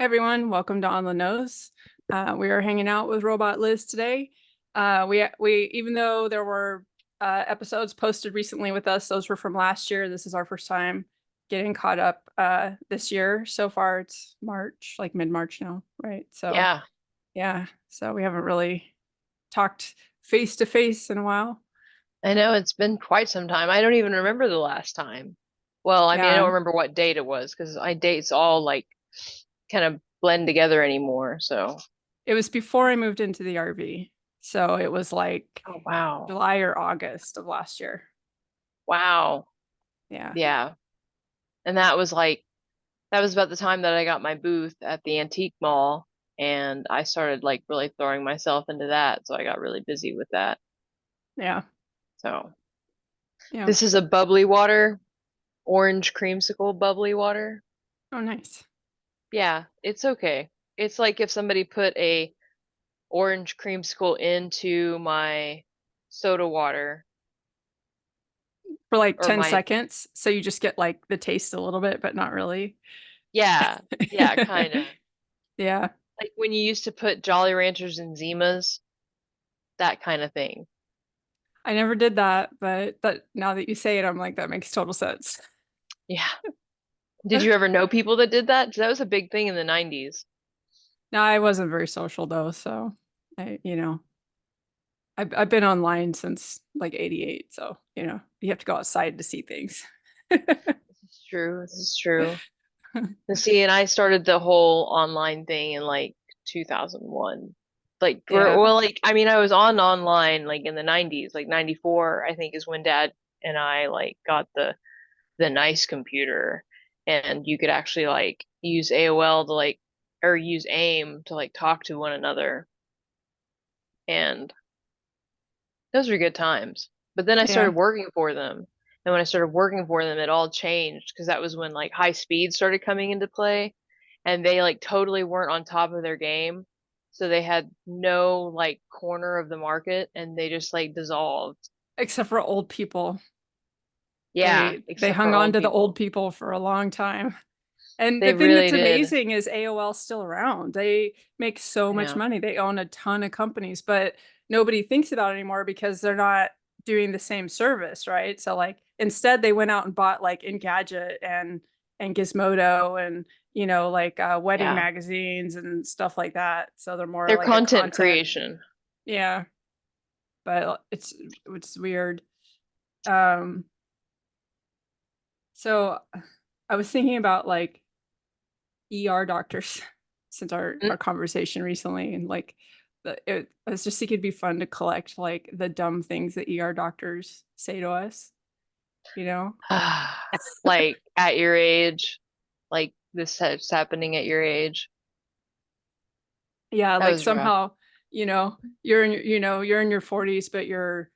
Everyone, welcome to On the Nose. We are hanging out with Robot Liz today. We even though there were episodes posted recently with us, those were from last year. This is our first time getting caught up this year. So far, it's March, like mid-March now, right? So Yeah, yeah, so we haven't really talked face to face in a while. I know it's been quite some time. I don't even remember the last time. Well, I mean, I don't Yeah, remember what date it was because my dates all like kind of blend together anymore. So, it was before I moved into the RV, so it was like oh wow. July or August of last year. Wow. Yeah. Yeah. And that was about the time that I got my booth at the antique mall and I started like really throwing myself into that. So I got really busy with that. Yeah. So, Yeah. this is a bubbly water, orange creamsicle bubbly water. Oh, nice. Yeah, it's okay. It's like if somebody put a orange creamsicle into my soda water For like or 10 my seconds. So you just get like the taste a little bit, but not really. yeah, kind of Yeah. like when you used to put Jolly Ranchers and Zimas, that kind of thing. I never did that, but that now that you say it, I'm like, that makes total sense. Yeah. Did you ever know people that did that? 'Cause that was a big thing in the 90s. Now I wasn't very social though, so I've been online since like 88, so you have to go outside to see things. This is true. This is true. And see, and I started the whole online thing in like 2001. Like, Yeah. well, like, I mean, I was on online like in the 90s, like 94, I think is when Dad and I like got the nice computer and you could actually like use AOL to like or use AIM to like talk to one another and those were good times. But then I Yeah. started working for them. And when I started working for them, it all changed because that was when like high speed started coming into play and they like totally weren't on top of their game. So they had no like corner of the market and they just like dissolved. Except for old people. Yeah, They except hung for on old to the old people. people for a long time. And They the thing really that's did. amazing is AOL's still around. They make so I much know. money. They own a ton of companies, but nobody thinks about it anymore because they're not doing the same service, right? So like instead they went out and bought like Engadget and Gizmodo and like wedding Yeah. magazines and stuff like that. So they're more Their like a content content. creation. Yeah, but it's weird. Um, so I was thinking about like ER doctors since our conversation recently, and like I was just thinking it'd be fun to collect like the dumb things that ER doctors say to us, you know? Like at your age, like this happening at your age. Yeah, That like was rough. somehow, you're in your 40s, but your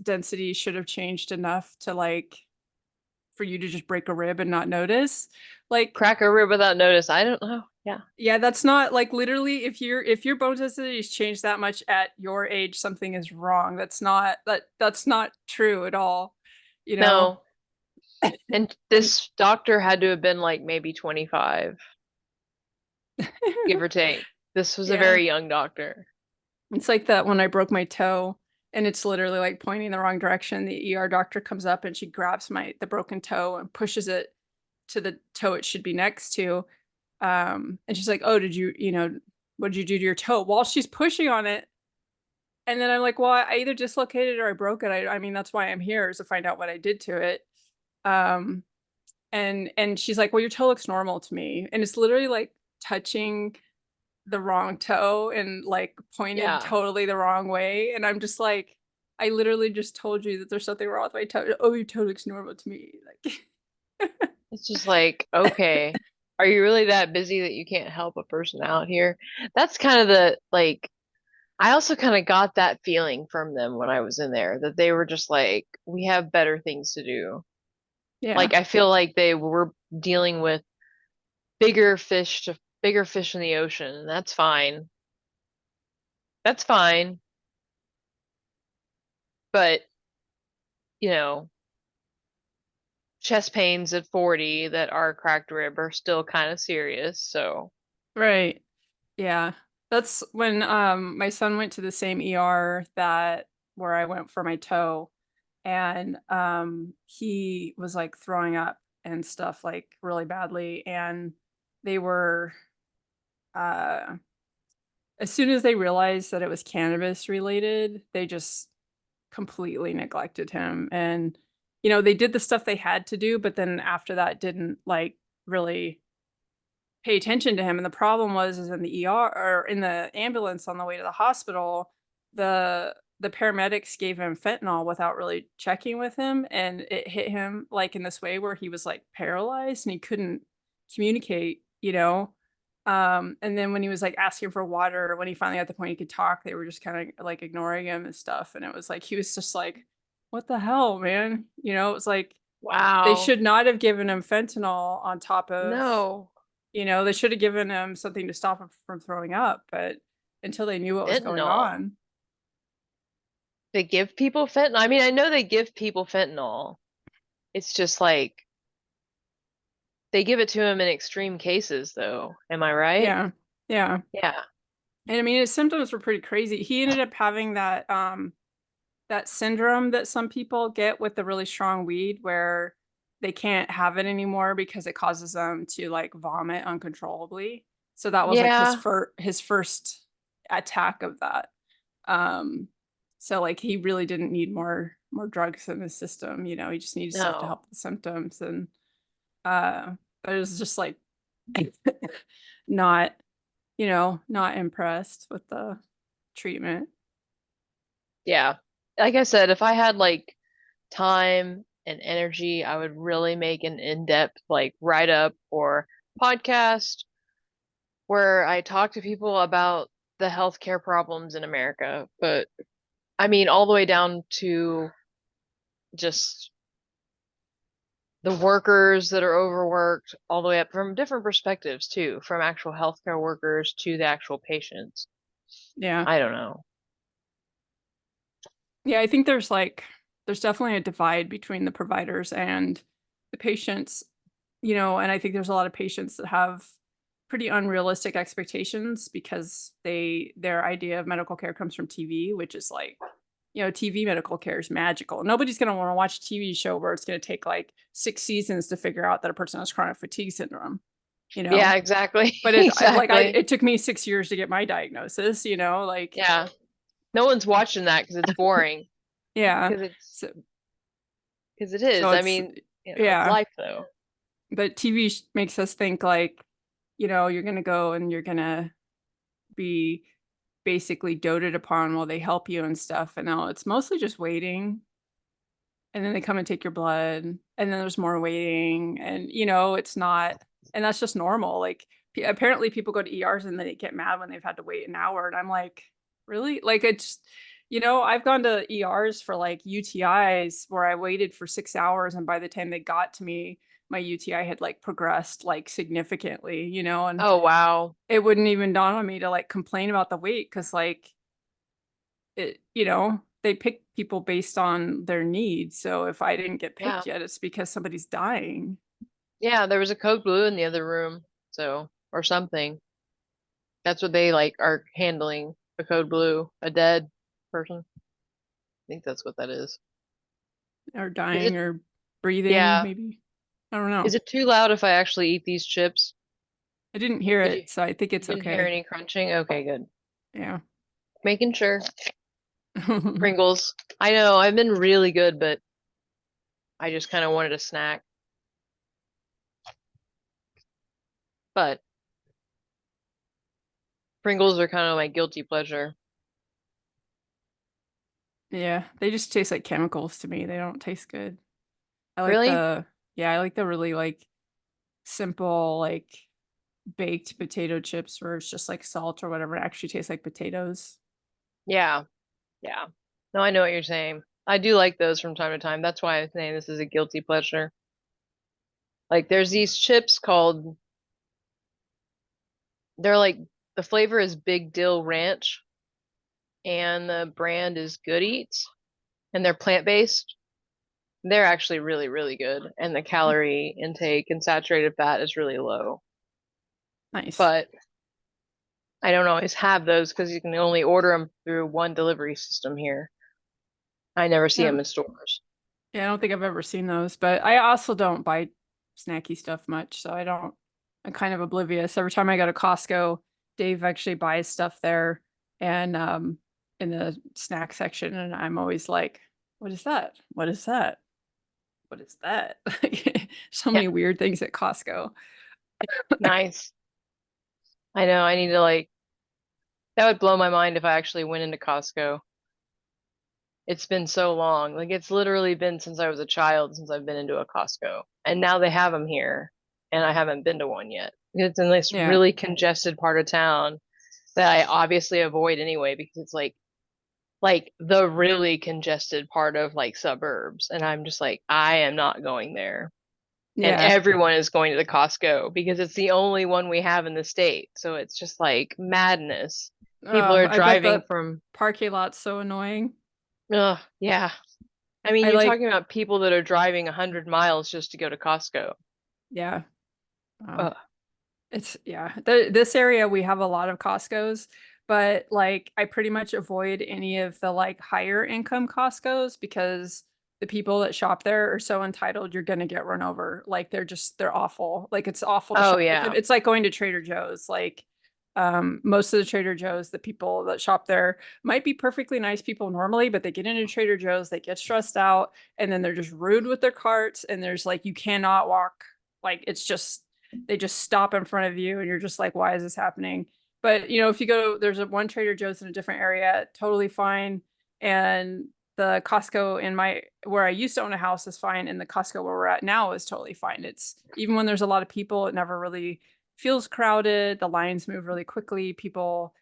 density should have changed enough to like for you to just break a rib and not notice. Like, Crack a rib without notice. I don't know. Yeah. yeah, that's not like literally if your bone density has changed that much at your age, something is wrong. That's not true at all, you know? No. And And this doctor had to have been like maybe 25, give or take. This was a yeah. very young doctor. It's like that when I broke my toe and it's literally like pointing the wrong direction. The ER doctor comes up and she grabs the broken toe and pushes it to the toe it should be next to. And she's like, "Oh, what did you do to your toe?" While she's pushing on it. And then I'm like, "Well, I either dislocated it or I broke it. I mean, that's why I'm here is to find out what I did to it." Um, and she's like, "Well, your toe looks normal to me." And it's literally like touching the wrong toe and like pointed Yeah. totally the wrong way. And I'm just like, I literally just told you that there's something wrong with my toe. Oh, your toe looks normal to me. Like, It's just like, okay, are you really that busy that you can't help a person out here? That's kind of the like I also kind of got that feeling from them when I was in there that they were just like, we have better things to do. yeah, Like I feel like they were dealing with bigger fish in the ocean, and that's fine. That's fine. But, you know, chest pains at 40 that are cracked rib are still kind of serious. So, Right. Yeah. That's when my son went to the same ER that where I went for my toe, and he was like throwing up and stuff like really badly, and they were uh as soon as they realized that it was cannabis related, they just completely neglected him. And, they did the stuff they had to do, but then after that didn't like really pay attention to him. And the problem was is in the ER or in the ambulance on the way to the hospital, the paramedics gave him fentanyl without really checking with him, and it hit him like in this way where he was like paralyzed and he couldn't communicate. And then when he was like asking for water, when he finally got the point he could talk, they were just kind of like ignoring him and stuff. And it was like he was just like, what the hell, man? It was like they wow. should not have given him fentanyl on top of, No. they should have given him something to stop him from throwing up, but until they knew what was going Fentanyl. on. They give people fentanyl. I mean, I know they give people fentanyl. It's just like they give it to him in extreme cases, though. Am I right? Yeah. Yeah. Yeah. And I mean his symptoms were pretty crazy. He ended up having that syndrome that some people get with the really strong weed where they can't have it anymore because it causes them to like vomit uncontrollably. So that was like Yeah. his first attack of that. Um, so like he really didn't need more drugs in his system. He just needed stuff to No. help the symptoms. And uh I was just like not, not impressed with the treatment. Yeah. Like I said, if I had like time and energy, I would really make an in-depth like write-up or podcast where I talk to people about the healthcare problems in America. But I mean, all the way down to just the workers that are overworked, all the way up from different perspectives too, from actual healthcare workers to the actual patients. Yeah. I don't know. Yeah, I think there's definitely a divide between the providers and the patients, and I think there's a lot of patients that have pretty unrealistic expectations because their idea of medical care comes from TV, which is like, TV medical care is magical. Nobody's going to want to watch a TV show where it's going to take like 6 seasons to figure out that a person has chronic fatigue syndrome, you Yeah, know? exactly. But Exactly. it took me 6 years to get my diagnosis, like, Yeah. No one's watching that because it's boring. yeah. Because it's So, because it so is. I it's, mean, it's yeah. life though. But TV makes us think like, you're going to go and you're going to be basically doted upon while they help you and stuff. And now it's mostly just waiting. And then they come and take your blood. And then there's more waiting. And, it's not, and that's just normal. Like, apparently people go to ERs and they get mad when they've had to wait an hour. And I'm like, really? Like, I've gone to ERs for like UTIs where I waited for 6 hours. And by the time they got to me, my UTI had like progressed like significantly, and Oh wow. it wouldn't even dawn on me to like complain about the weight because like they pick people based on their needs. So if I didn't get Yeah. picked yet, it's because somebody's dying. Yeah, there was a code blue in the other room, so or something. That's what they like are handling. A code blue, a dead person. I think that's what that is. Or Is dying it? or breathing, Yeah. maybe. I don't know. Is it too loud if I actually eat these chips? I didn't hear Did you it, so I think you it's didn't hear okay. any crunching? Okay, good. Yeah. Making sure. Pringles. I know, I've been really good, but I just kind of wanted a snack. But Pringles are kind of my guilty pleasure. Yeah, they just taste like chemicals to me. They don't taste good. I like Really? the Yeah, I like the really like simple like baked potato chips where it's just like salt or whatever. It actually tastes like potatoes. Yeah. Yeah. No, I know what you're saying. I do like those from time to time. That's why I'm saying this is a guilty pleasure. Like there's these chips called they're like the flavor is Big Dill Ranch and the brand is Good Eats and they're plant-based they're actually really, really good, and the calorie intake and saturated fat is really low. Nice. But I don't always have those because you can only order them through one delivery system here. I never see Yeah. them in stores. Yeah, I don't think I've ever seen those, but I also don't buy snacky stuff much, so I don't. I'm kind of oblivious. Every time I go to Costco, Dave actually buys stuff there and in the snack section, and I'm always like, "What is that? What is that? What is that?" So Yeah, many weird things at Costco. nice. I know. I need to like that would blow my mind if I actually went into Costco. It's been so long. Like it's literally been since I was a child since I've been into a Costco. And now they have them here, and I haven't been to one yet. It's in this Yeah. really congested part of town that I obviously avoid anyway because it's like the really congested part of like suburbs, and I'm just like I am not going there. And Yeah. everyone is going to the Costco because it's the only one we have in the state. So it's just like madness. People are I bet driving the from, parking lot's so annoying. ugh, yeah. I mean, I you're like, talking about people that are driving 100 miles just to go to Costco. yeah. Wow. Ugh. It's yeah. This area we have a lot of Costco's, but like I pretty much avoid any of the like higher income Costco's because the people that shop there are so entitled you're gonna get run over. Like they're awful. Like it's awful to Oh, shop with them. yeah. It's like going to Trader Joe's. Like most of the Trader Joe's, the people that shop there might be perfectly nice people normally, but they get into Trader Joe's, they get stressed out, and then they're just rude with their carts, and there's like you cannot walk. Like it's just they just stop in front of you and you're just like, why is this happening? But if you go, there's one Trader Joe's in a different area, totally fine. And the Costco in my where I used to own a house is fine, and the Costco where we're at now is totally fine. It's even when there's a lot of people, it never really feels crowded. The lines move really quickly. People,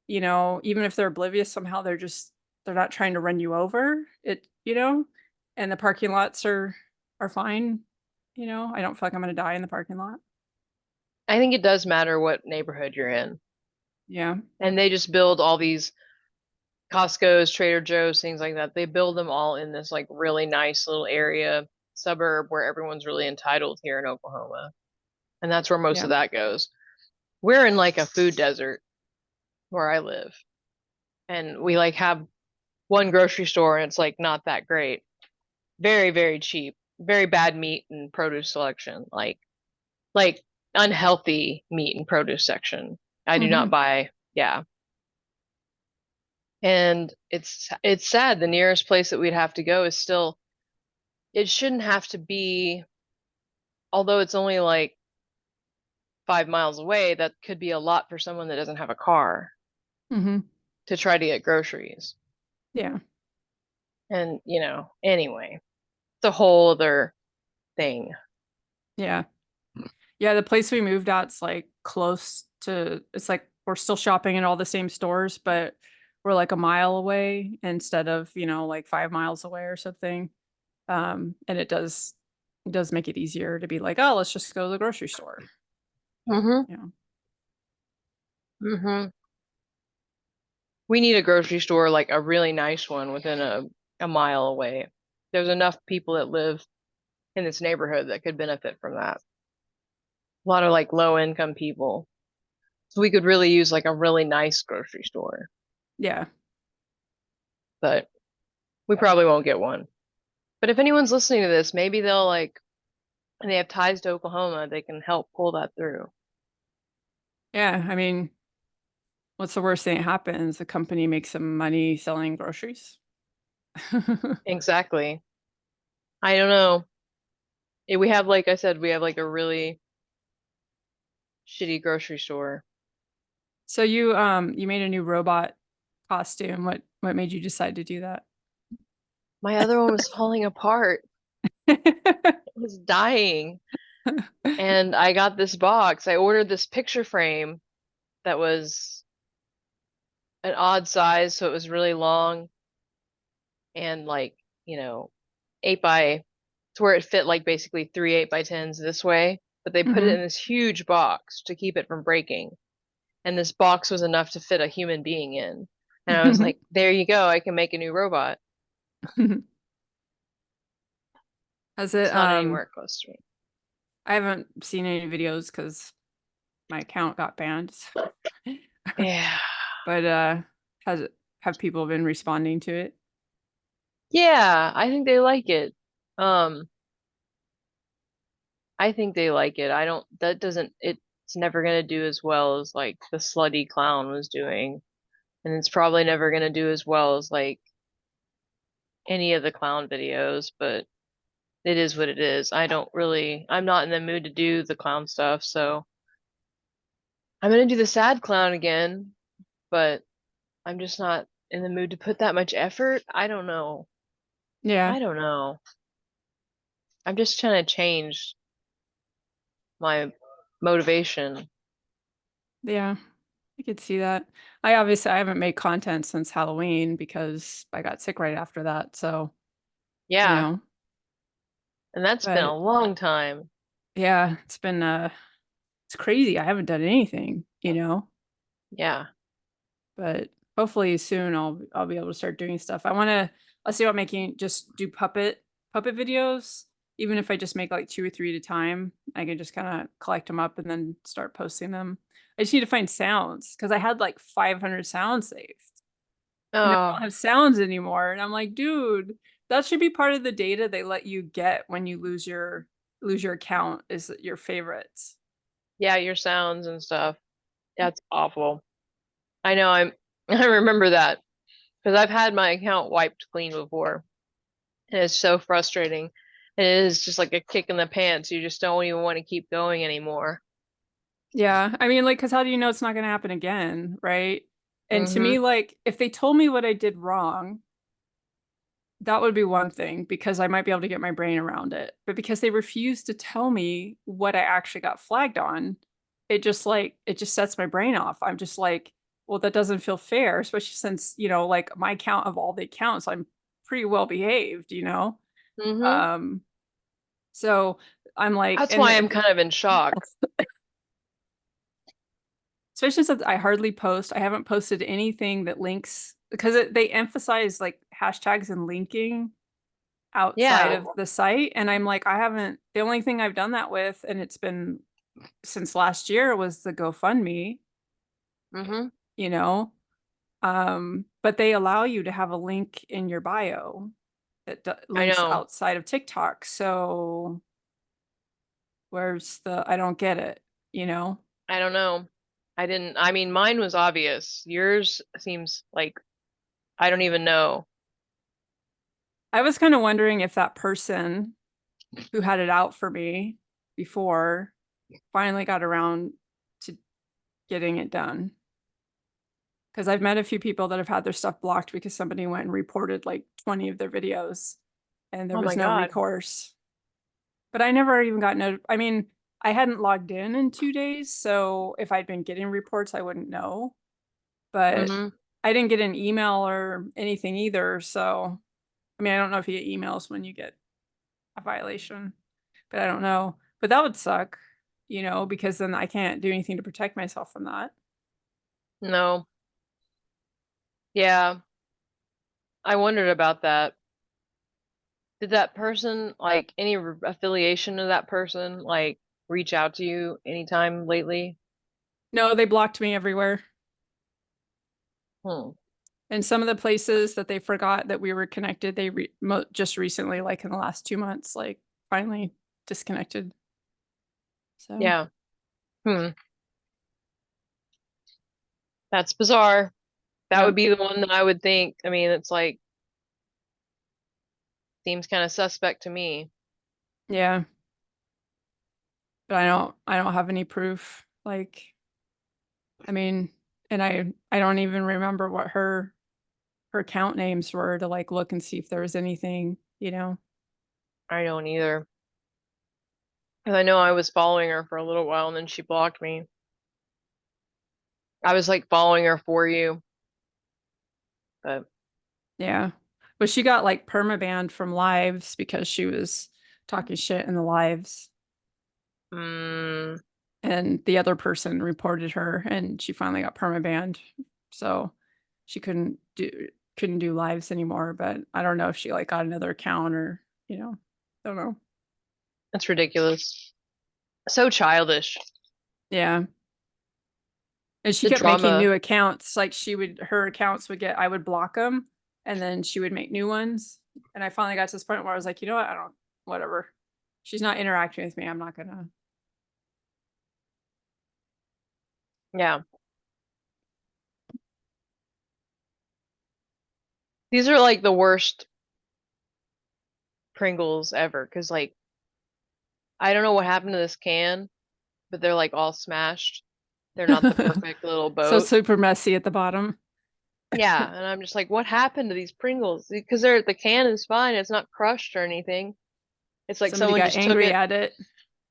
even if they're oblivious, somehow they're not trying to run you over. And the parking lots are fine. I don't feel like I'm gonna die in the parking lot. I think it does matter what neighborhood you're in. Yeah. And they just build all these Costco's, Trader Joe's, things like that. They build them all in this like really nice little area, suburb where everyone's really entitled here in Oklahoma. And that's where most Yeah. of that goes. We're in like a food desert where I live. And we like have one grocery store and it's like not that great. Very, very cheap. Very bad meat and produce selection. Like unhealthy meat and produce section. I do not Hmm. buy, yeah. And it's sad. The nearest place that we'd have to go is still it shouldn't have to be, although it's only like 5 miles away, that could be a lot for someone that doesn't have a car Hmm. to try to get groceries. Yeah. And, anyway, it's a whole other thing. Yeah. Yeah. The place we moved at's like close to, it's like we're still shopping in all the same stores, but we're like a mile away instead of, like 5 miles away or something. And it does make it easier to be like, oh, let's just go to the grocery store. Mm-hmm. You know. Mm-hmm. We need a grocery store, like a really nice one within a mile away. There's enough people that live in this neighborhood that could benefit from that. A lot of like low income people. So we could really use like a really nice grocery store, Yeah. but we probably won't get one. But if anyone's listening to this, maybe they'll like, and they have ties to Oklahoma, they can help pull that through. Yeah. I mean, what's the worst thing that happens? The company makes some money selling groceries. Exactly. I don't know. We have, like I said, we have like a really shitty grocery store. So you made a new robot costume. What made you decide to do that? My other one was falling apart. It was dying. And I got this box. I ordered this picture frame that was an odd size, so it was really long and like, you know, 8 by to where it fit like basically three 8 by 10s this way. But they put it in Hmm. this huge box to keep it from breaking. And this box was enough to fit a human being in. And I was like, there you go, I can make a new robot. Has It's it, not anywhere close to me. I haven't seen any videos because my account got banned. So. Yeah. But has it, have people been responding to it? Yeah, I think they like it. Um, I think they like it. I don't, that doesn't, it's never gonna do as well as like the slutty clown was doing. And it's probably never gonna do as well as like any of the clown videos, but it is what it is. I'm not in the mood to do the clown stuff, so I'm gonna do the sad clown again, but I'm just not in the mood to put that much effort. I don't know. Yeah, I don't know. I'm just trying to change my motivation. yeah, I could see that. I haven't made content since Halloween because I got sick right after that. So, you Yeah, know, and that's been but a long time. yeah, it's crazy. I haven't done anything, Yeah. but hopefully soon I'll be able to start doing stuff. I'll see about making just do puppet videos. Even if I just make like 2 or 3 at a time, I can just kind of collect them up and then start posting them. I just need to find sounds because I had like 500 sounds saved and I don't Oh, have sounds anymore. And I'm like, dude, that should be part of the data they let you get when you lose your account is your favorites. yeah, your sounds and stuff. That's awful. I know I remember that because I've had my account wiped clean before. And it's so frustrating. And it is just like a kick in the pants. You just don't even want to keep going anymore. Yeah. I mean, like, because how do you know it's not going to happen again? Right. And to Mm-hmm. me, like, if they told me what I did wrong, that would be one thing because I might be able to get my brain around it. But because they refuse to tell me what I actually got flagged on, it just sets my brain off. I'm just like, well, that doesn't feel fair, especially since, like my count of all the accounts, I'm pretty well behaved. Mm-hmm. Um, so I'm like, That's and why if I'm kind of in shock. especially since I hardly post. I haven't posted anything that links because they emphasize like hashtags and linking outside Yeah. of the site. And I'm like, I haven't, the only thing I've done that with, and it's been since last year, was the GoFundMe, Mm-hmm. you know? But they allow you to have a link in your bio that I links know. outside of TikTok. So I don't get it, you know? I don't know. I mean, mine was obvious. Yours seems like I don't even know. I was kind of wondering if that person who had it out for me before finally got around to getting it done. Because I've met a few people that have had their stuff blocked because somebody went and reported like 20 of their videos and there Oh was my no God. recourse. But I never even got I mean, I hadn't logged in 2 days, so if I'd been getting reports, I wouldn't know. But Mm-hmm. I didn't get an email or anything either. So, I mean, I don't know if you get emails when you get a violation, but I don't know. But that would suck, because then I can't do anything to protect myself from that. No. Yeah. I wondered about that. Did that person, like, any affiliation of that person, like, reach out to you anytime lately? No, they blocked me everywhere. Hmm. And some of the places that they forgot that we were connected, just recently, like in the last 2 months, like finally disconnected. So, Yeah. Hmm. That's bizarre. That yeah, would be the one that I would think. I mean, it's like, seems kind of suspect to me. yeah, but I don't have any proof. Like, I mean, and I don't even remember what her account names were to like look and see if there was anything. I don't either. 'Cause I know I was following her for a little while and then she blocked me. I was like following her for you, but Yeah. But she got like permabanned from lives because she was talking shit in the lives. mm, And the other person reported her and she finally got permabanned. So she couldn't do lives anymore. But I don't know if she like got another account or, don't know. That's ridiculous. So childish. Yeah. And she The kept making drama. new accounts. Like her accounts would get, I would block them and then she would make new ones. And I finally got to this point where I was like, you know what? I don't, whatever. She's not interacting with me. I'm not gonna. Yeah. These are like the worst Pringles ever because like I don't know what happened to this can, but they're like all smashed. They're not the perfect little So boat. super messy at the bottom. Yeah, and I'm just like, what happened to these Pringles? Because the can is fine, it's not crushed or anything. It's like Somebody someone got just took angry it at it.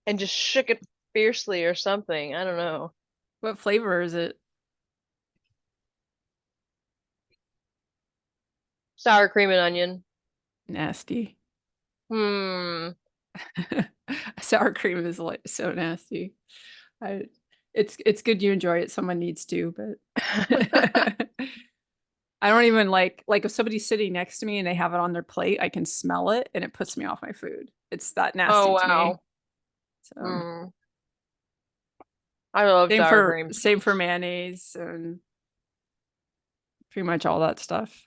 and just shook it fiercely or something. I don't know. What flavor is it? Sour cream and onion. Nasty. Hmm. Sour cream is like so nasty. I it's good you enjoy it. Someone needs to, but I don't even like if somebody's sitting next to me and they have it on their plate, I can smell it and it puts me off my food. It's that Oh nasty to me. wow. So Hmm. I love same sour for cream. same for mayonnaise and pretty much all that stuff.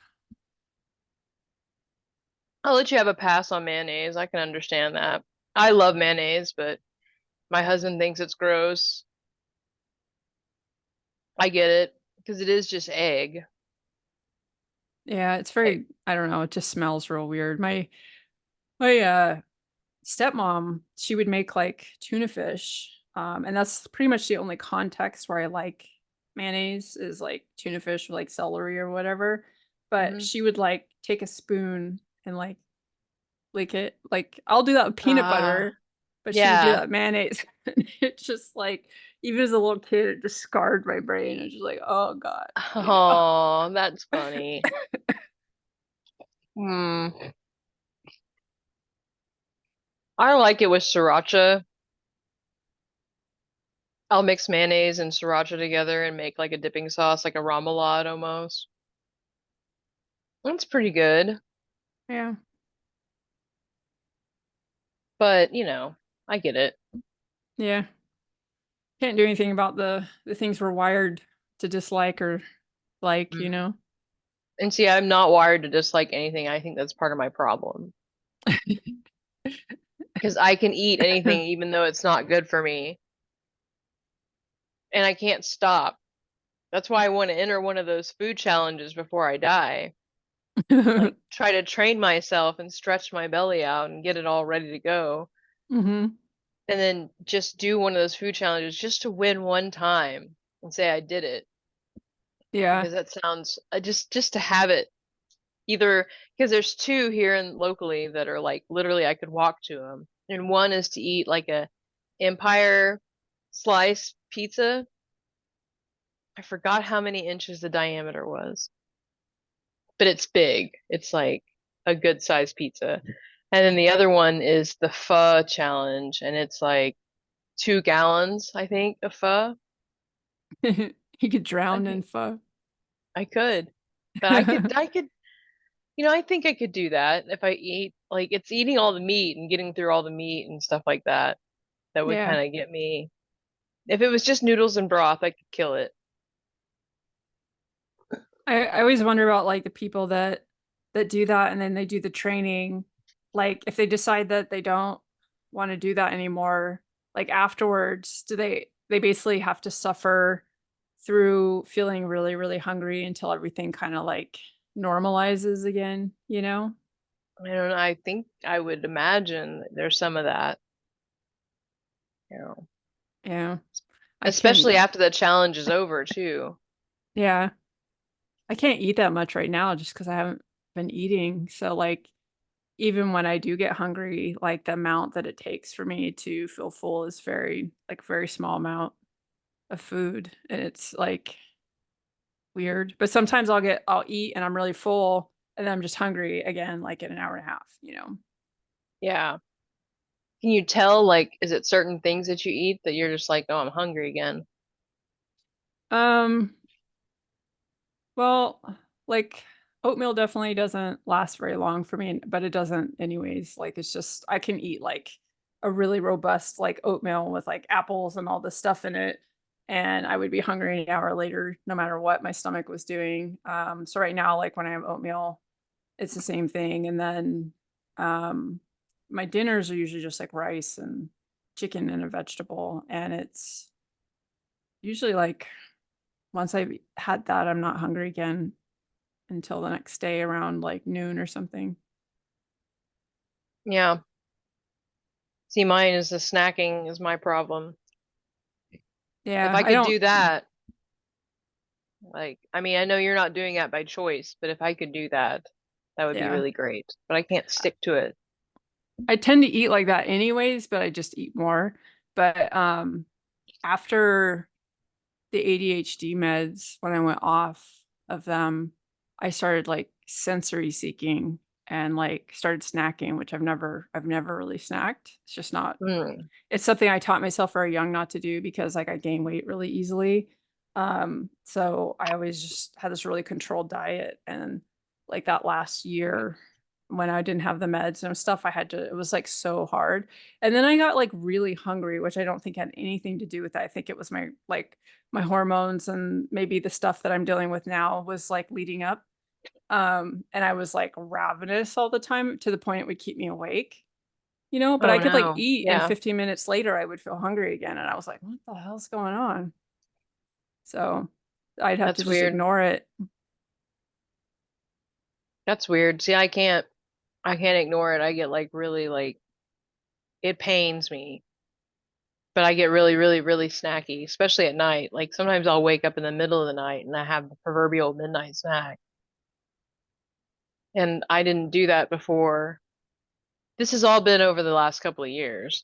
I'll let you have a pass on mayonnaise. I can understand that. I love mayonnaise, but my husband thinks it's gross. I get it because it is just egg. Yeah, it's Egg. very, I don't know, it just smells real weird. My stepmom, she would make like tuna fish. And that's pretty much the only context where I like mayonnaise is like tuna fish with like celery or whatever. But Hmm. she would like take a spoon and like lick it. Like I'll do that with peanut Ah, butter, but she would do that yeah. with mayonnaise. It's just like even as a little kid, it just scarred my brain. It's just like, oh God, you know. Oh, that's funny. Hmm. I like it with sriracha. I'll mix mayonnaise and sriracha together and make like a dipping sauce, like a remoulade almost. That's pretty good. Yeah. But, I get it. Yeah. Can't do anything about the things we're wired to dislike or like, you Mm. know. And see, I'm not wired to dislike anything. I think that's part of my problem. Because I can eat anything even though it's not good for me, and I can't stop. That's why I want to enter one of those food challenges before I die. Like, try to train myself and stretch my belly out and get it all ready to go. Hmm. And then just do one of those food challenges just to win one time and say I did it. Yeah. Because that sounds just to have it either because there's two here in locally that are like literally I could walk to them. And one is to eat like a Empire slice pizza. I forgot how many inches the diameter was, but it's big. It's like a good sized pizza. And then the other one is the pho challenge, and it's like 2 gallons, I think, of pho. He could I drown in think pho. I could, but I could, I think I could do that if I eat like it's eating all the meat and getting through all the meat and stuff like that. That would Yeah. kind of get me. If it was just noodles and broth, I could kill it. I always wonder about like the people that do that and then they do the training. Like if they decide that they don't want to do that anymore, like afterwards, do they basically have to suffer through feeling really, really hungry until everything kind of like normalizes again, you know? I don't know. I think I would imagine that there's some of that, you know, Yeah. I can, especially after the challenge is over too. yeah. I can't eat that much right now just because I haven't been eating. So like even when I do get hungry, like the amount that it takes for me to feel full is very small amount of food. And it's like weird. But sometimes I'll eat and I'm really full and then I'm just hungry again, like in an hour and a half, you know. Yeah. Can you tell, like, is it certain things that you eat that you're just like, oh, I'm hungry again? Um, well, like oatmeal definitely doesn't last very long for me, but it doesn't anyways. Like it's just I can eat like a really robust like oatmeal with like apples and all this stuff in it. And I would be hungry an hour later, no matter what my stomach was doing. So right now, like when I have oatmeal, it's the same thing. And then um, my dinners are usually just like rice and chicken and a vegetable. And it's usually like once I've had that, I'm not hungry again until the next day around like noon or something. Yeah. See, mine is the snacking is my problem. If Yeah, I I could don't, do that, like, I mean, I know you're not doing that by choice, but if I could do that, that would be yeah. really great. But I can't stick to it. I tend to eat like that anyways, but I just eat more. But after the ADHD meds, when I went off of them, I started like sensory seeking and like started snacking, which I've never really snacked. It's just not, Mm. it's something I taught myself very young not to do because like I gain weight really easily. So I always just had this really controlled diet. And like that last year when I didn't have the meds and stuff, I had to, it was like so hard. And then I got like really hungry, which I don't think had anything to do with that. I think it was my like my hormones and maybe the stuff that I'm dealing with now was like leading up. And I was like ravenous all the time to the point it would keep me awake, but Oh I could like no. eat and Yeah, 15 minutes later I would feel hungry again. And I was like, what the hell's going on? So I'd have to that's just weird. ignore it. That's weird. See, I can't ignore it. I get like really like it pains me, but I get really, really, really snacky, especially at night. Like sometimes I'll wake up in the middle of the night and I have the proverbial midnight snack. And I didn't do that before. This has all been over the last couple of years.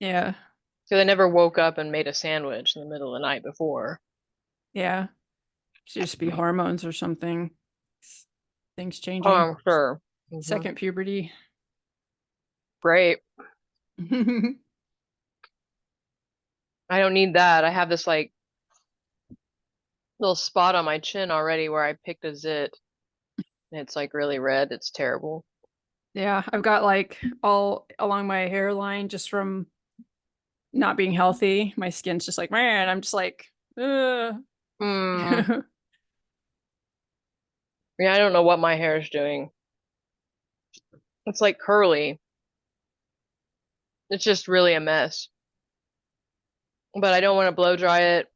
Yeah. So I never woke up and made a sandwich in the middle of the night before. Yeah. Should just be hormones or something. Things Oh, changing. I'm sure. Second puberty. Great. I don't need that. I have this like little spot on my chin already where I picked a zit. And it's like really red. It's terrible. Yeah, I've got like all along my hairline just from not being healthy. My skin's just like, man, I'm just like, ugh. Hmm. Yeah, I don't know what my hair is doing. It's like curly. It's just really a mess. But I don't want to blow dry it.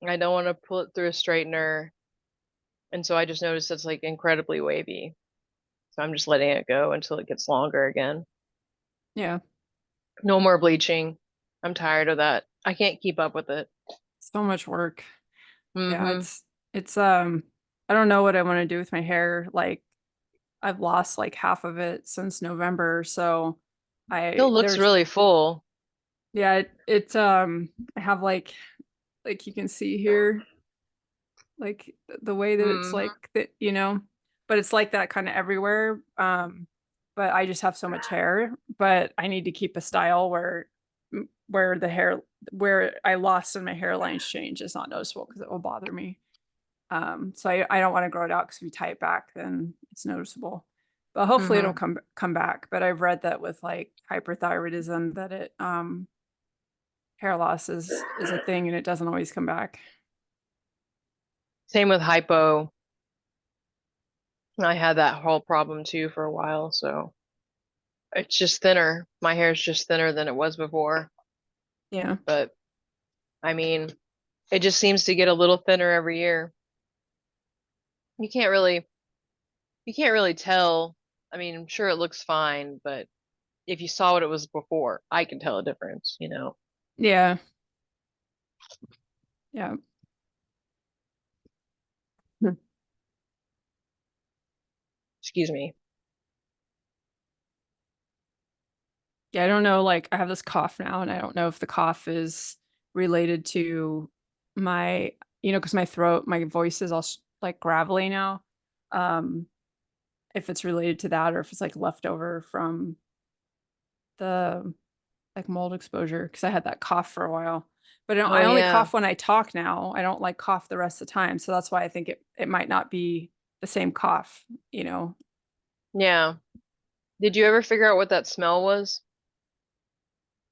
I don't want to pull it through a straightener. And so I just noticed it's like incredibly wavy. So I'm just letting it go until it gets longer again. Yeah, No more bleaching. I'm tired of that. I can't keep up with it. so much work. Yeah, Mm-hmm. it's I don't know what I want to do with my hair. Like I've lost like half of it since November, so Still I looks there's really full. yeah, I have like you can see here like the way that it's Mm. like that, but it's like that kind of everywhere. But I just have so much hair, but I need to keep a style where the hair where I lost in my hairlines change is not noticeable because it will bother me. So I don't want to grow it out because if you tie it back, then it's noticeable. But hopefully it'll Mm-hmm. come back. But I've read that with like hyperthyroidism that it hair loss is a thing and it doesn't always come back. Same with hypo. I had that whole problem too for a while, so it's just thinner. My hair is just thinner than it was before. Yeah. But I mean, it just seems to get a little thinner every year. You can't really you can't really tell. I mean, I'm sure it looks fine, but if you saw what it was before, I can tell a difference, you know. Yeah. Yeah. Excuse me. Yeah, I don't know. Like, I have this cough now, and I don't know if the cough is related to my, because my throat, my voice is all like gravelly now. Um, if it's related to that, or if it's like leftover from the like mold exposure, because I had that cough for a while. But Oh I only yeah. cough when I talk now. I don't like cough the rest of the time, so that's why I think it might not be the same cough. You know, Yeah. Did you ever figure out what that smell was?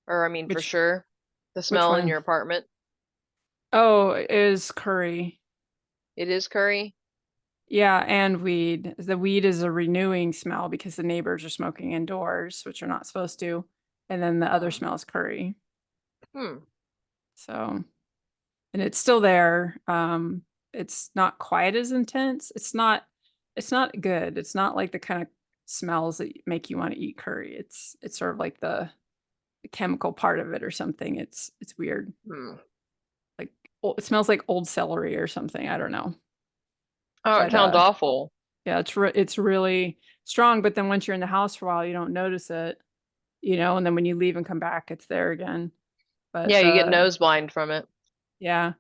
Or I mean, for Which sure, the which smell in one? your apartment. Oh, is curry. It is curry. Yeah, and weed. The weed is a renewing smell because the neighbors are smoking indoors, which are not supposed to. And then the other Hmm. smell is curry. Hmm. So, and it's still there. It's not quite as intense. It's not good. It's not like the kind of smells that make you want to eat curry. It's sort of like the chemical part of it or something. It's weird. Hmm. Like it smells like old celery or something. I don't know. Oh, it But sounds awful. yeah, it's really strong, but then once you're in the house for a while, you don't notice it, and then when you leave and come back, it's there again. But Yeah, you get nose blind from it. yeah,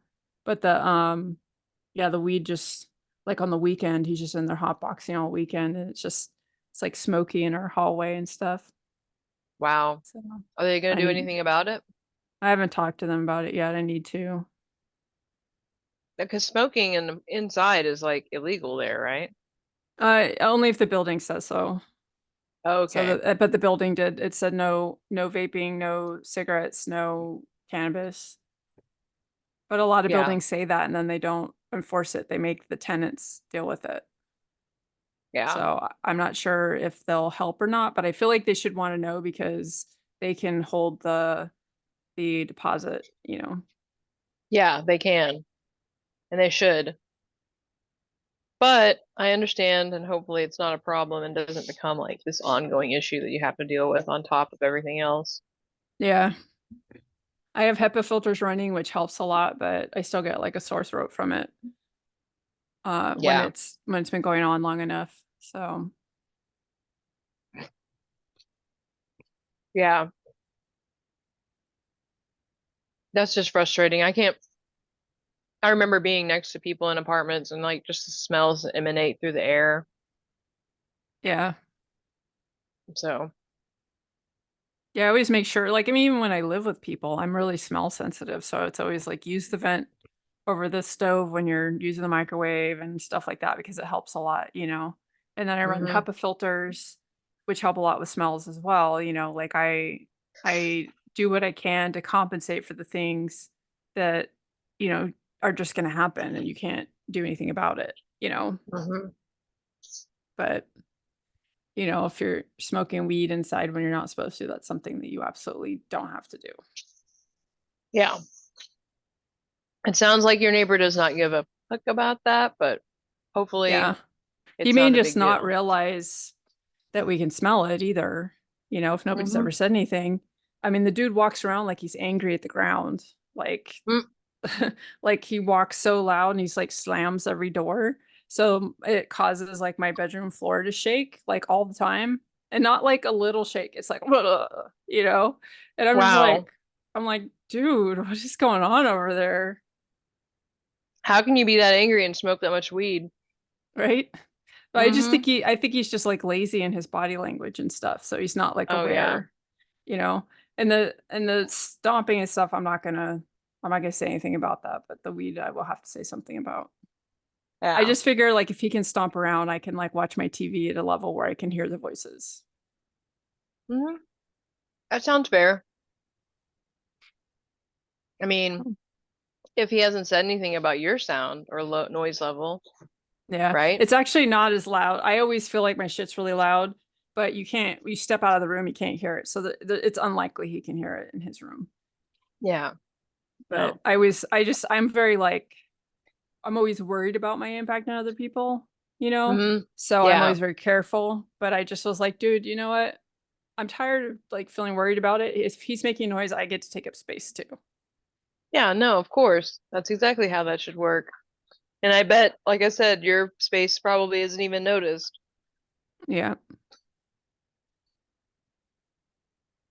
but the weed just like on the weekend, he's just in there hot boxing all weekend, and it's like smoky in our hallway and stuff. Wow. So Are they gonna I do need, anything about it? I haven't talked to them about it yet. I need to. Because smoking inside is like illegal there, right? Only if the building says so. So Okay. but the building did. It said no vaping, no cigarettes, no cannabis. But a lot of Yeah. buildings say that and then they don't enforce it. They make the tenants deal with it. Yeah. So I'm not sure if they'll help or not, but I feel like they should want to know because they can hold the deposit. Yeah, they can. And they should. But I understand, and hopefully it's not a problem and doesn't become like this ongoing issue that you have to deal with on top of everything else. Yeah. I have HEPA filters running, which helps a lot, but I still get like a sore throat from it when Yeah. it's been going on long enough. So Yeah. That's just frustrating. I remember being next to people in apartments and like just the smells that emanate through the air. yeah. So, Yeah, I always make sure, like, I mean, even when I live with people, I'm really smell sensitive. So it's always like use the vent over the stove when you're using the microwave and stuff like that because it helps a lot. And then I run the hmm HEPA filters, which help a lot with smells as well. Like I do what I can to compensate for the things that, you know, are just gonna happen and you can't do anything about it. hmm But if you're smoking weed inside when you're not supposed to, that's something that you absolutely don't have to do. Yeah. It sounds like your neighbor does not give a fuck about that, but hopefully Yeah. He it's may not a just big not deal. realize that we can smell it either, if nobody's hmm ever said anything. I mean, the dude walks around like he's angry at the ground. Like, Mm. like he walks so loud and he's like slams every door. So it causes like my bedroom floor to shake like all the time. And not like a little shake. It's like, you know? And Wow. I'm like, dude, what is going on over there? How can you be that angry and smoke that much weed? Right? But hmm I think he's just like lazy in his body language and stuff. So he's not like Oh yeah. aware, you know. And the stomping and stuff, I'm not gonna say anything about that, but the weed I will have to say something about. I Yeah. just figure like if he can stomp around, I can like watch my TV at a level where I can hear the voices. hmm That sounds fair. I mean, if he hasn't said anything about your sound or noise level, Yeah, right? it's actually not as loud. I always feel like my shit's really loud, but you step out of the room, you can't hear it. So it's unlikely he can hear it in his room. Yeah. But No. I'm very like, I'm always worried about my impact on other people, you know? hmm So I'm Yeah. always very careful. But I just was like, dude, you know what? I'm tired of like feeling worried about it. If he's making noise, I get to take up space too. Yeah, no, of course. That's exactly how that should work. And I bet, like I said, your space probably isn't even noticed Yeah.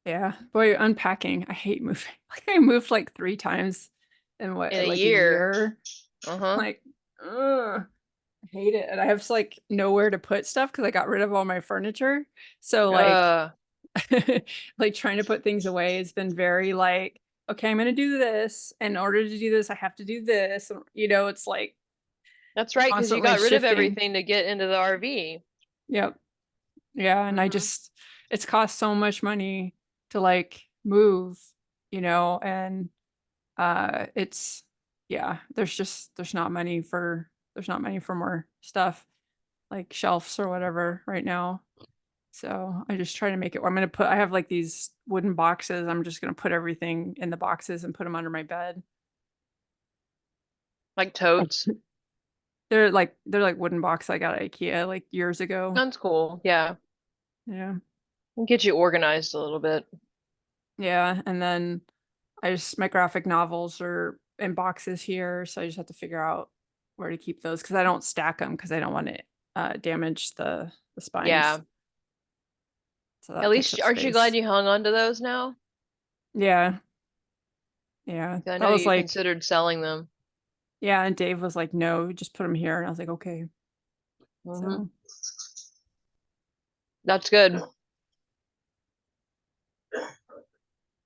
Yeah. Boy, unpacking. I hate moving. Like I moved like 3 times in in a like a year. year. Uh-huh. Like, ugh, I hate it. And I have like nowhere to put stuff because I got rid of all my furniture. So like Uh, like trying to put things away has been very like, okay, I'm gonna do this. In order to do this, I have to do this. It's like that's right, because you constantly got rid of shifting. everything to get into the RV. Yep. Yeah. And hmm it's cost so much money to like move. and it's yeah, there's not money for more stuff like shelves or whatever right now. So I just try to make it where I have like these wooden boxes. I'm just gonna put everything in the boxes and put them under my bed. Like totes. They're like wooden box I got at IKEA like years ago. That's cool. Yeah. Yeah. Get you organized a little bit. Yeah. And then my graphic novels are in boxes here, so I just have to figure out where to keep those because I don't stack them because I don't want to damage the spines. Yeah. So At that takes least, up aren't you glad space. you hung on to those now? Yeah. Yeah. 'Cause I That know was you like, considered selling them. yeah. And Dave was like, no, just put them here. And I was like, okay. Hmm. So, That's good.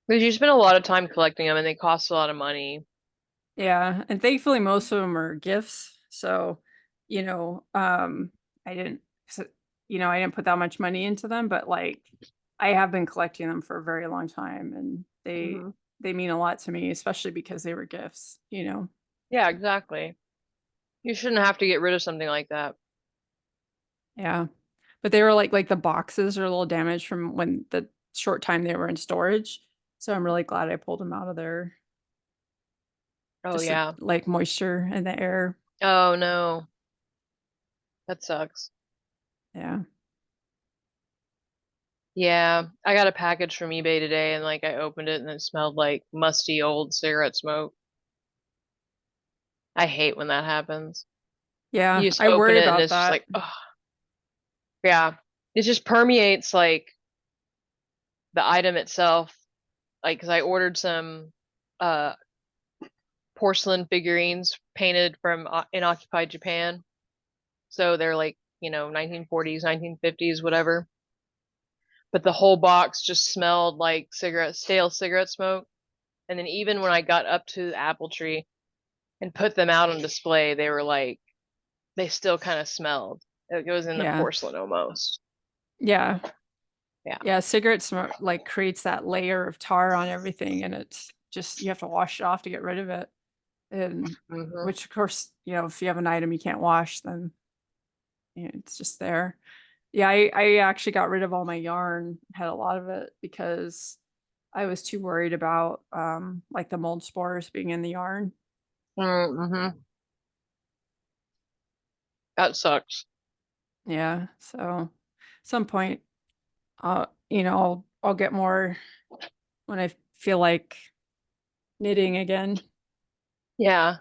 Because you spend a lot of time collecting them and they cost a lot of money. yeah. And thankfully, most of them are gifts. So, I didn't, so- I didn't put that much money into them, but like, I have been collecting them for a very long time and Hmm. they mean a lot to me, especially because they were gifts. Yeah, exactly. You shouldn't have to get rid of something like that. Yeah. But they were like the boxes are a little damaged from when the short time they were in storage. So I'm really glad I pulled them out of there. Oh, Just yeah. like moisture in the air. Oh, no. That sucks. Yeah. Yeah. I got a package from eBay today and like I opened it and it smelled like musty old cigarette smoke. I hate when that happens. Yeah. You just I open worry it and about it's just that. like, oh, yeah. It just permeates like the item itself. Like, because I ordered some uh porcelain figurines painted from in occupied Japan. So they're like, 1940s, 1950s, whatever. But the whole box just smelled like stale cigarette smoke. And then even when I got up to the apple tree and put them out on display, they were like, they still kind of smelled. It goes in the Yeah. porcelain almost. Yeah. Yeah. Yeah. Cigarette smoke like creates that layer of tar on everything and it's just you have to wash it off to get rid of it. And Hmm. which of course, if you have an item you can't wash, then it's just there. Yeah, I actually got rid of all my yarn, had a lot of it because I was too worried about like the mold spores being in the yarn. Hmm. That sucks. Yeah, so some point I'll get more when I feel like knitting again. Yeah.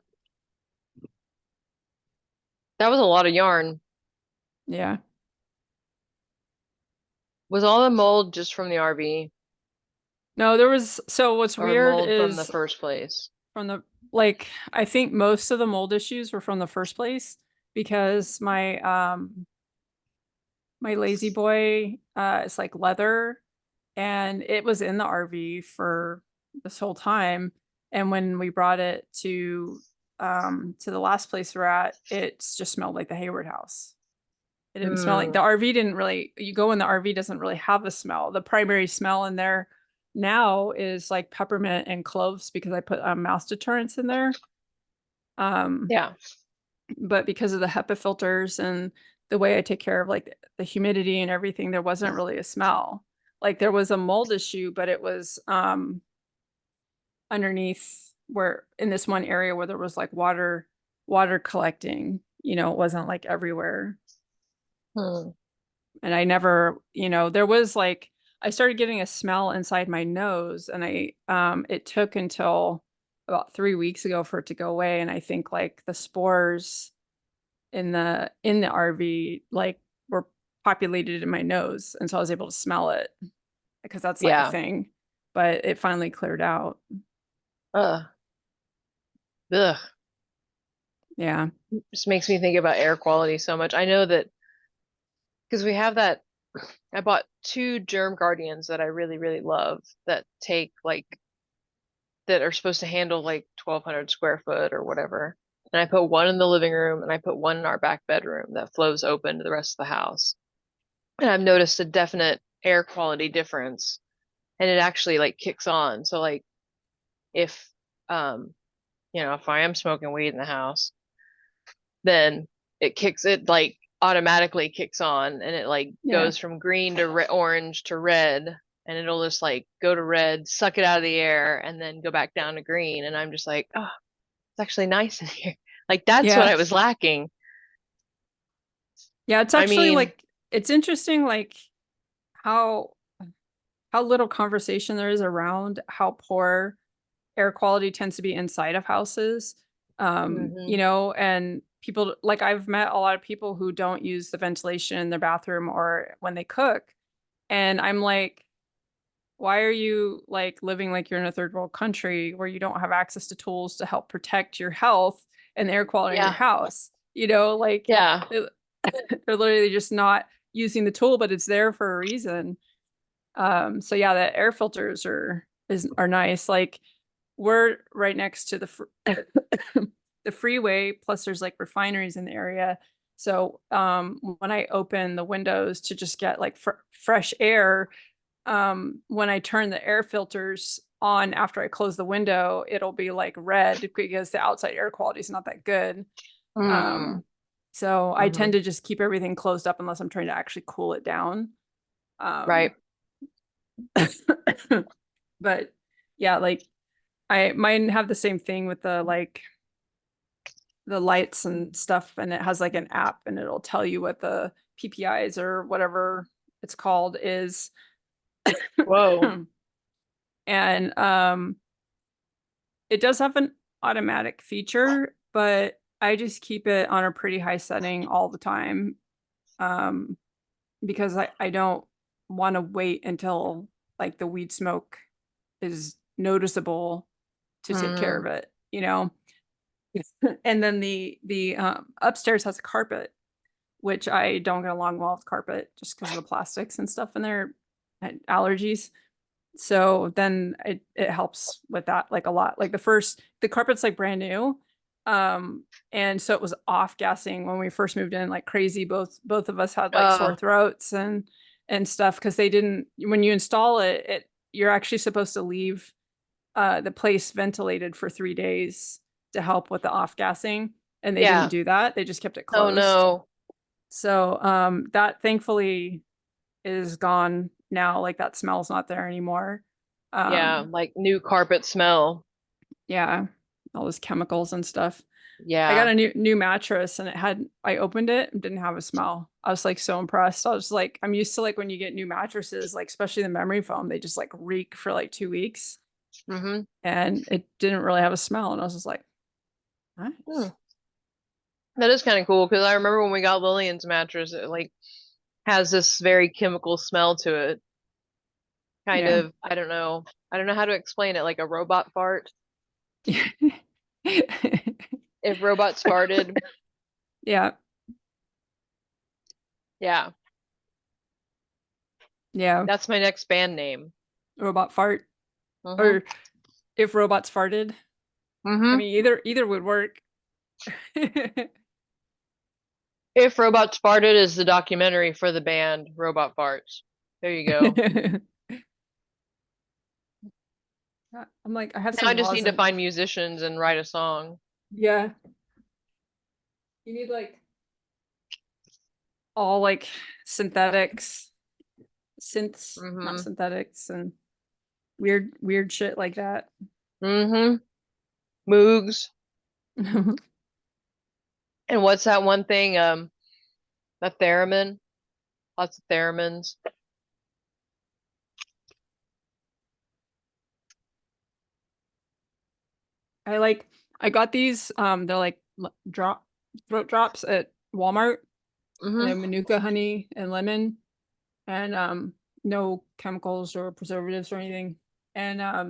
That was a lot of yarn. Yeah. Was all the mold just from the RV No, so what's or weird mold from the is first place? from the like I think most of the mold issues were from the first place because my lazy boy is like leather and it was in the RV for this whole time. And when we brought it to the last place we're at, it just smelled like the Hayward house. It didn't smell like Hmm. the RV didn't really you go in the RV doesn't really have a smell. The primary smell in there now is like peppermint and cloves because I put mouse deterrents in there. Um, Yeah. but because of the HEPA filters and the way I take care of like the humidity and everything, there wasn't really a smell. Like there was a mold issue, but it was underneath where in this one area where there was like water collecting, it wasn't like everywhere. Hmm. And I never, there was like I started getting a smell inside my nose and it took until about 3 weeks ago for it to go away. And I think like the spores in the RV like were populated in my nose and so I was able to smell it because that's like a Yeah. thing. But it finally cleared out. Ugh. Ugh. Yeah. Just makes me think about air quality so much. I know that because we have that. I bought two germ guardians that I really, really love that take like that are supposed to handle like 1,200 square foot or whatever. And I put one in the living room and I put one in our back bedroom that flows open to the rest of the house. And I've noticed a definite air quality difference and it actually like kicks on. So like if if I am smoking weed in the house, then it like automatically kicks on, and it like Yeah. goes from green to orange to red, and it'll just like go to red, suck it out of the air, and then go back down to green. And I'm just like, oh, it's actually nice in here. Like that's what Yeah. I was lacking. Yeah. It's I actually mean, like, it's interesting, like how, how little conversation there is around how poor air quality tends to be inside of houses. mhm. And people, like I've met a lot of people who don't use the ventilation in their bathroom or when they cook. And I'm like, why are you like living like you're in a third world country where you don't have access to tools to help protect your health and the air quality in your Yeah, house? Like yeah. they're they're literally just not using the tool, but it's there for a reason. So yeah, the air filters are nice. Like we're right next to the freeway, plus there's like refineries in the area. So when I open the windows to just get like fresh air, when I turn the air filters on after I close the window, it'll be like red because the outside air quality is not that good. Mm, Um, so I hmm. tend to just keep everything closed up unless I'm trying to actually cool it down. Right. Um, but yeah, like I mine have the same thing with the like the lights and stuff, and it has like an app and it'll tell you what the PPIs or whatever it's called is. Whoa. And it does have an automatic feature, but I just keep it on a pretty high setting all the time. Um, because I don't want to wait until like the weed smoke is noticeable to take care of Mm, it. And then the upstairs has a carpet, which I don't get along well with carpet just because of the plastics and stuff in there and allergies. So then it helps with that like a lot. Like the carpet's like brand new. And so it was off gassing when we first moved in like crazy. Both of us had like sore uh, throats and stuff because they didn't when you install it you're actually supposed to leave the place ventilated for 3 days to help with the off gassing. And they didn't yeah. do that. They just kept it Oh closed. no. So that thankfully is gone now. Like that smell's not there anymore. Yeah, Um, like new carpet smell. yeah, all those chemicals and stuff. I got Yeah. a new mattress and I opened it and didn't have a smell. I was like so impressed. I was like, I'm used to like when you get new mattresses, like especially the memory foam, they just like reek for like 2 weeks Mm-hmm. and it didn't really have a smell. And I was just like, Hmm. nice. That is kind of cool because I remember when we got Lillian's mattress, it like has this very chemical smell to it. Kind Yeah. of, I don't know. I don't know how to explain it, like a robot fart. If robots farted, Yeah. yeah, Yeah. that's my next band name. Robot fart. Mm-hmm. Or if robots farted. I Mm-hmm. mean, either would work. If Robots Farted is the documentary for the band Robot Farts. There you go. I'm like, I have Now I some just need to rosin. find musicians and write a song. Yeah. You need like all like synthetics, synths, not Mm-hmm. synthetics, and weird shit like that. Mm-hmm. Moogs. And what's that one thing? A theremin. Lots of theremins. I like I got these they're like drop throat drops at Walmart and they Mm-hmm. have manuka honey and lemon and no chemicals or preservatives or anything. And I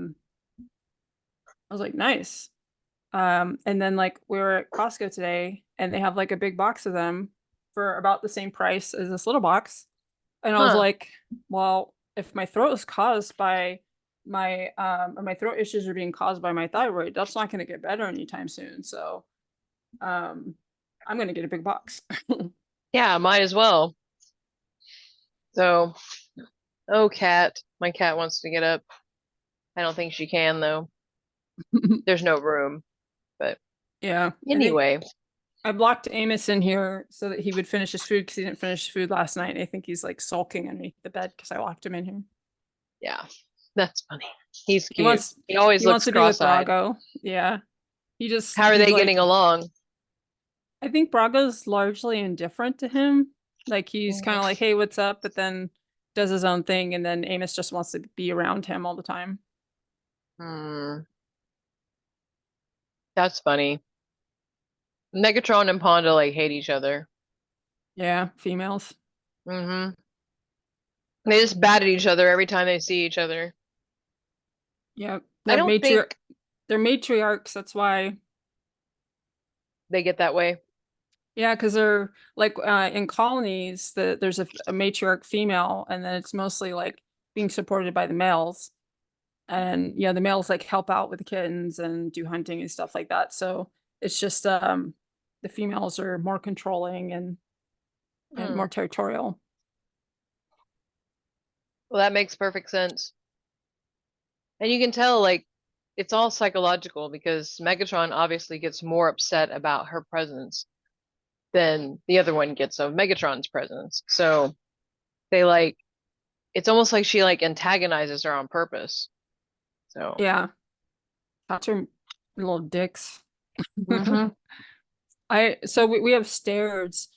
was like, nice. And then like we were at Costco today and they have like a big box of them for about the same price as this little box. And I was Huh. like, well, if my throat is caused by or my throat issues are being caused by my thyroid, that's not going to get better anytime soon. So, um, I'm going to get a big box. Yeah, might as well. So, oh, cat. My cat wants to get up. I don't think she can though. there's no room. But Yeah, I think anyway, I blocked Amos in here so that he would finish his food because he didn't finish his food last night. And I think he's like sulking underneath the bed because I locked him in here. yeah, that's funny. He's He cute. wants He always he wants looks to be with cross-eyed. Brago. Yeah. How are He's they getting like along? I think Brago's largely indifferent to him. Like he's kind of like, Mhm. hey, what's up? But then does his own thing, and then Amos just wants to be around him all the time. Hmm, that's funny. Megatron and Ponda like hate each other. Yeah, females. Hmm. They just bat at each other every time they see each other. Yeah. I don't think They're matriarchs, that's why. they get that way. Yeah, because they're like in colonies, there's a matriarch female, and then it's mostly like being supported by the males. And yeah, the males like help out with the kittens and do hunting and stuff like that. So it's just the females are more controlling and Hmm. more territorial. Well, that makes perfect sense. And you can tell, like, it's all psychological because Megatron obviously gets more upset about her presence than the other one gets of Megatron's presence. So they like, it's almost like she like antagonizes her on purpose. So, Yeah, cats are little dicks. hmm. We have stairs,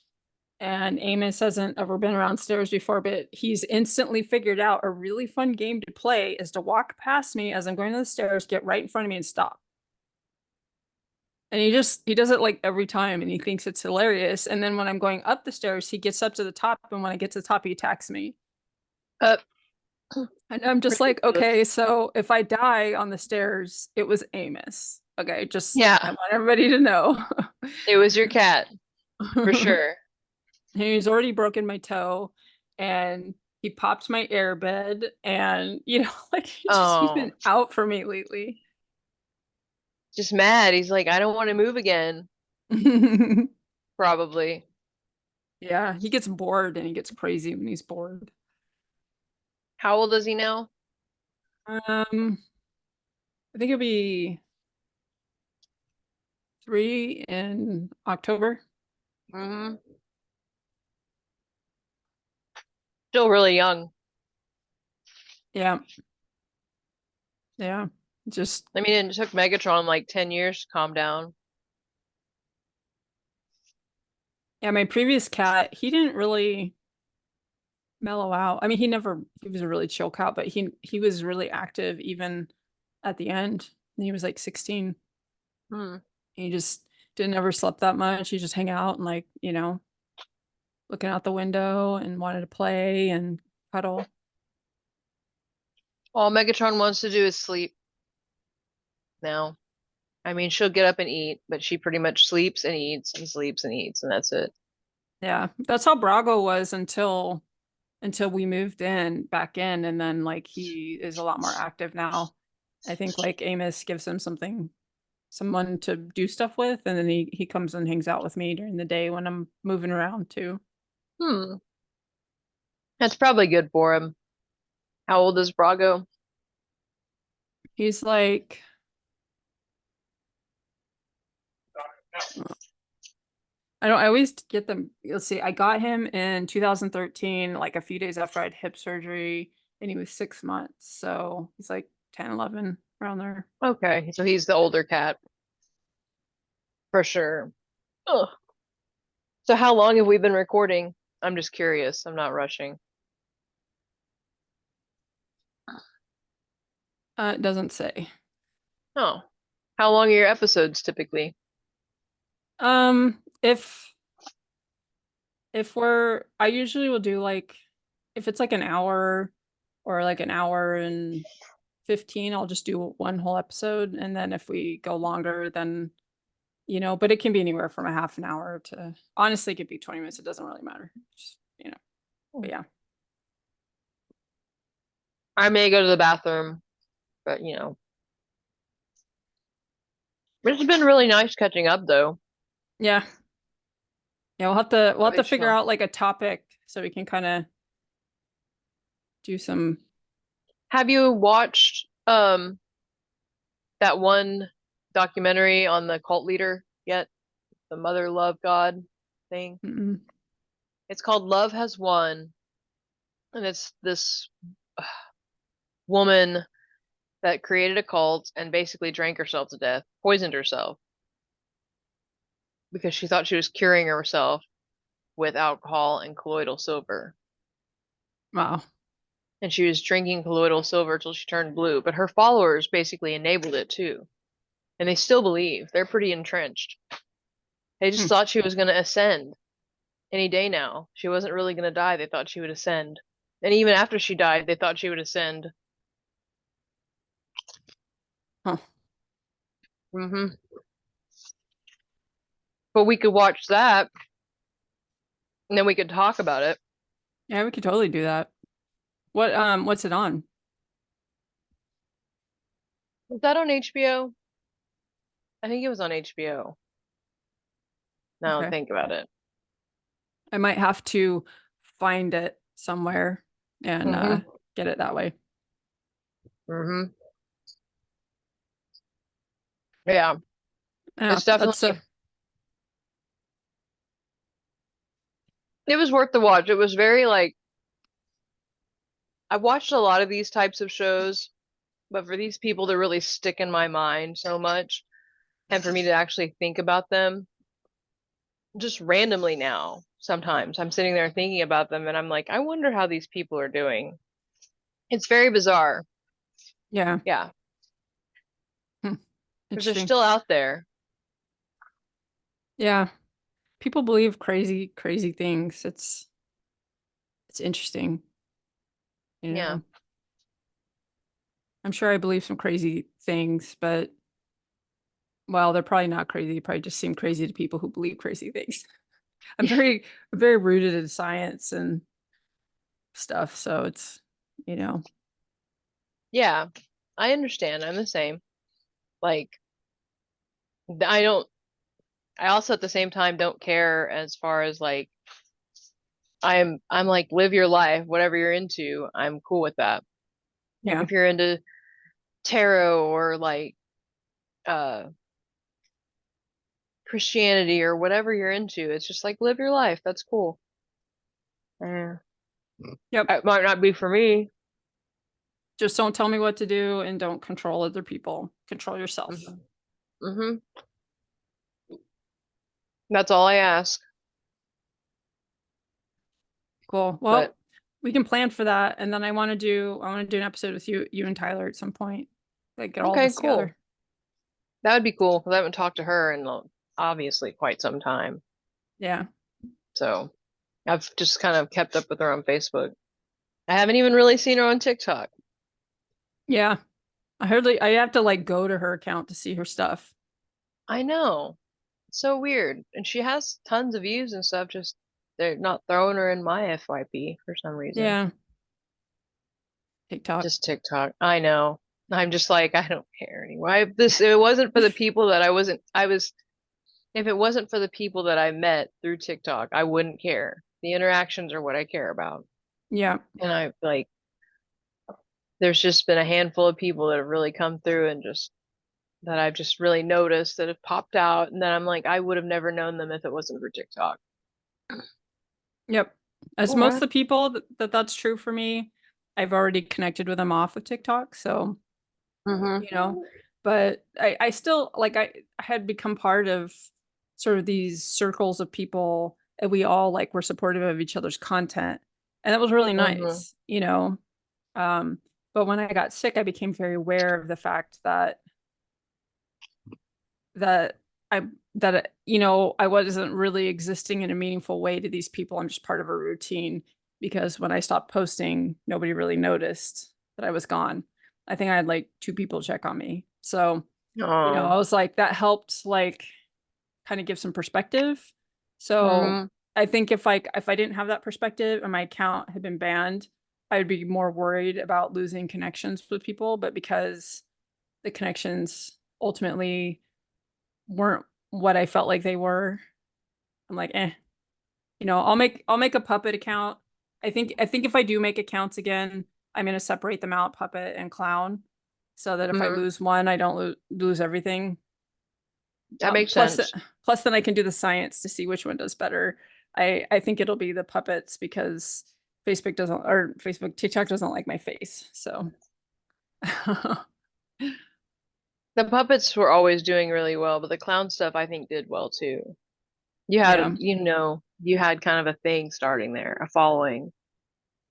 and Amos hasn't ever been around stairs before, but he's instantly figured out a really fun game to play is to walk past me as I'm going to the stairs, get right in front of me and stop. And he does it like every time and he thinks it's hilarious. And then when I'm going up the stairs, he gets up to the top, and when I get to the top, he attacks me. Uh, And I'm just like, ridiculous. okay, so if I die on the stairs, it was Amos. Okay, just I Yeah, want everybody to know. it was your cat for sure. He's already broken my toe and he popped my airbed and like he's been Oh, out for me lately. just mad. He's like, I don't want to move again, probably. Yeah, he gets bored and he gets crazy when he's bored. How old is he now? Um, I think it'll be 3 in October. Hmm. Still really young. Yeah, yeah. Just I mean, it took Megatron like 10 years to calm down. yeah, my previous cat, he didn't really mellow out. I mean, he was a really chill cat, but he was really active even at the end. He was like 16. Hmm. He just didn't ever sleep that much. He just hang out and like, looking out the window and wanted to play and cuddle. All Megatron wants to do is sleep now. I mean, she'll get up and eat, but she pretty much sleeps and eats and sleeps and eats, and that's it. Yeah, that's how Brago was until we moved in back in, and then like he is a lot more active now. I think like Amos gives him someone to do stuff with, and then he comes and hangs out with me during the day when I'm moving around too. Hmm. That's probably good for him. How old is Brago? He's like I always get them. Let's see, I got him in 2013, like a few days after I had hip surgery, and he was 6 months. So he's like 10, 11 around there. Okay, so he's the older cat for sure. Ugh. So how long have we been recording? I'm just curious. I'm not rushing. It doesn't say. Oh, how long are your episodes typically? If I usually will do like if it's like an hour or like an hour and 15, I'll just do one whole episode. And then if we go longer, then but it can be anywhere from a half an hour to honestly it could be 20 minutes. It doesn't really matter. Just. But yeah. I may go to the bathroom, but it's been really nice catching up though. Yeah. Yeah, we'll have to It's figure fun. out like a topic so we can kind of do some Have you watched that one documentary on the cult leader yet? The Mother Love God thing. Mm-mm. It's called Love Has Won, and it's this woman that created a cult and basically drank herself to death, poisoned herself because she thought she was curing herself with alcohol and colloidal silver. Wow. And she was drinking colloidal silver till she turned blue, but her followers basically enabled it too. And they still believe. They're pretty entrenched. They just Hmm. thought she was going to ascend any day now. She wasn't really going to die. They thought she would ascend. And even after she died, they thought she would ascend. Huh. Hmm. But we could watch that and then we could talk about it. Yeah, we could totally do that. What's it on? Was that on HBO? I think it was on HBO. Now I Okay. think about it. I might have to find it somewhere and Hmm. get it that way. Hmm. Yeah, Yeah, it's definitely, it was worth the watch. It was very like, I watched a lot of these types of shows, but for these people to really stick in my mind so much and for me to actually think about them just randomly now, sometimes I'm sitting there thinking about them and I'm like, I wonder how these people are doing. It's very bizarre. yeah. Yeah, Hmm. because they're Interesting. still out there. Yeah. People believe crazy, crazy things. It's interesting, you Yeah. know. I'm sure I believe some crazy things, but well, they're probably not crazy. They probably just seem crazy to people who believe crazy things. I'm very rooted in science and stuff, so it's, you know, Yeah, I understand. I'm the same. Like, I don't, I also at the same time don't care as far as like, I'm like, live your life, whatever you're into, I'm cool with that. Like, yeah. if you're into tarot or like, uh, Christianity or whatever you're into, it's just like, live your life. That's cool. Mm. Yep. It might not be for me. Just don't tell me what to do and don't control other people. Control yourself. Hmm. Hmm. That's all I ask. Cool. But Well, we can plan for that, and then I want to do an episode with you and Tyler at some point. Like get all of okay, us cool. together. That would be cool because I haven't talked to her in obviously quite some time. Yeah. So I've just kind of kept up with her on Facebook. I haven't even really seen her on TikTok. Yeah. I have to like go to her account to see her stuff. I know. It's so weird. And she has tons of views and stuff, just they're not throwing her in my FYP for some reason. Yeah. TikTok. Just TikTok. I know. I'm just like, I don't care anymore. If it wasn't for the people that if it wasn't for the people that I met through TikTok, I wouldn't care. The interactions are what I care about. Yeah. And I like, there's just been a handful of people that have really come through and just that I've just really noticed that have popped out. And then I'm like, I would have never known them if it wasn't for TikTok. Yep. As All most of right. the people that's true for me, I've already connected with them off of TikTok. So, Mm-hmm. you know, but I still like I had become part of sort of these circles of people and we all like were supportive of each other's content. And that was really Mm-hmm. nice, you know. Um, but when I got sick, I became very aware of the fact that I that you know I wasn't really existing in a meaningful way to these people. I'm just part of a routine because when I stopped posting, nobody really noticed that I was gone. I think I had like two people check on me. So, I Oh. was like that helped like kind of give some perspective. So, Mm-hmm. I think if I didn't have that perspective and my account had been banned, I would be more worried about losing connections with people, but because the connections ultimately weren't what I felt like they were. I'm like, I'll make a puppet account. I think if I do make accounts again, I'm gonna separate them out, puppet and clown. so that if I Hmm. lose one, I don't lose everything. That makes Plus, sense. plus, then I can do the science to see which one does better. I think it'll be the puppets because TikTok doesn't like my face. So The puppets were always doing really well, but the clown stuff I think did well too. yeah. You had kind of a thing starting there, a following.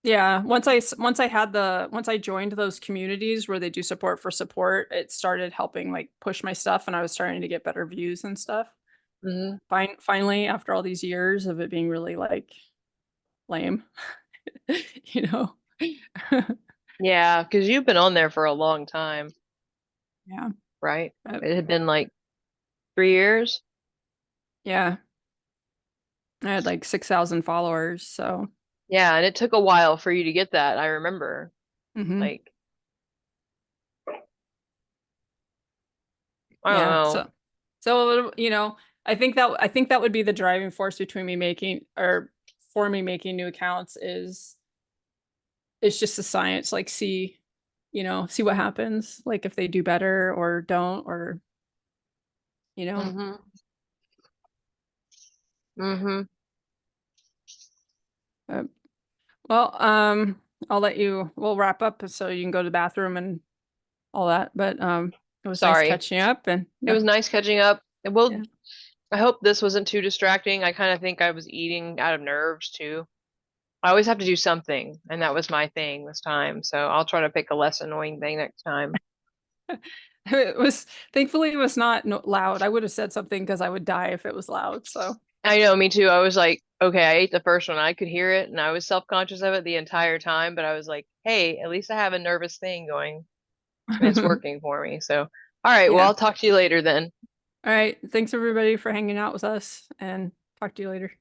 Yeah, once I joined those communities where they do support for support, it started helping like push my stuff and I was starting to get better views and stuff. Hmm. Finally, after all these years of it being really like lame, you know. Yeah, because you've been on there for a long time, Yeah. right? But It had been like 3 years. yeah, I had like 6,000 followers, so Yeah, and it took a while for you to get that. I remember. mhm. Like, I don't Yeah, know. I think that would be the driving force between me making or for me making new accounts is it's just the science, like see what happens, like if they do better or don't, or you know. Hmm. Hmm. Uh, well, we'll wrap up so you can go to the bathroom and all that. But it was nice Sorry. catching up and It no, was nice catching up. And yeah. I hope this wasn't too distracting. I kind of think I was eating out of nerves too. I always have to do something, and that was my thing this time. So I'll try to pick a less annoying thing next time. It was thankfully it was not loud. I would have said something because I would die if it was loud. So I know, me too. I was like, okay, I ate the first one. I could hear it, and I was self-conscious of it the entire time, but I was like, hey, at least I have a nervous thing going, and it's working for me. So, all right, well, yeah. I'll talk to you later then. All right. Thanks everybody for hanging out with us and talk to you later.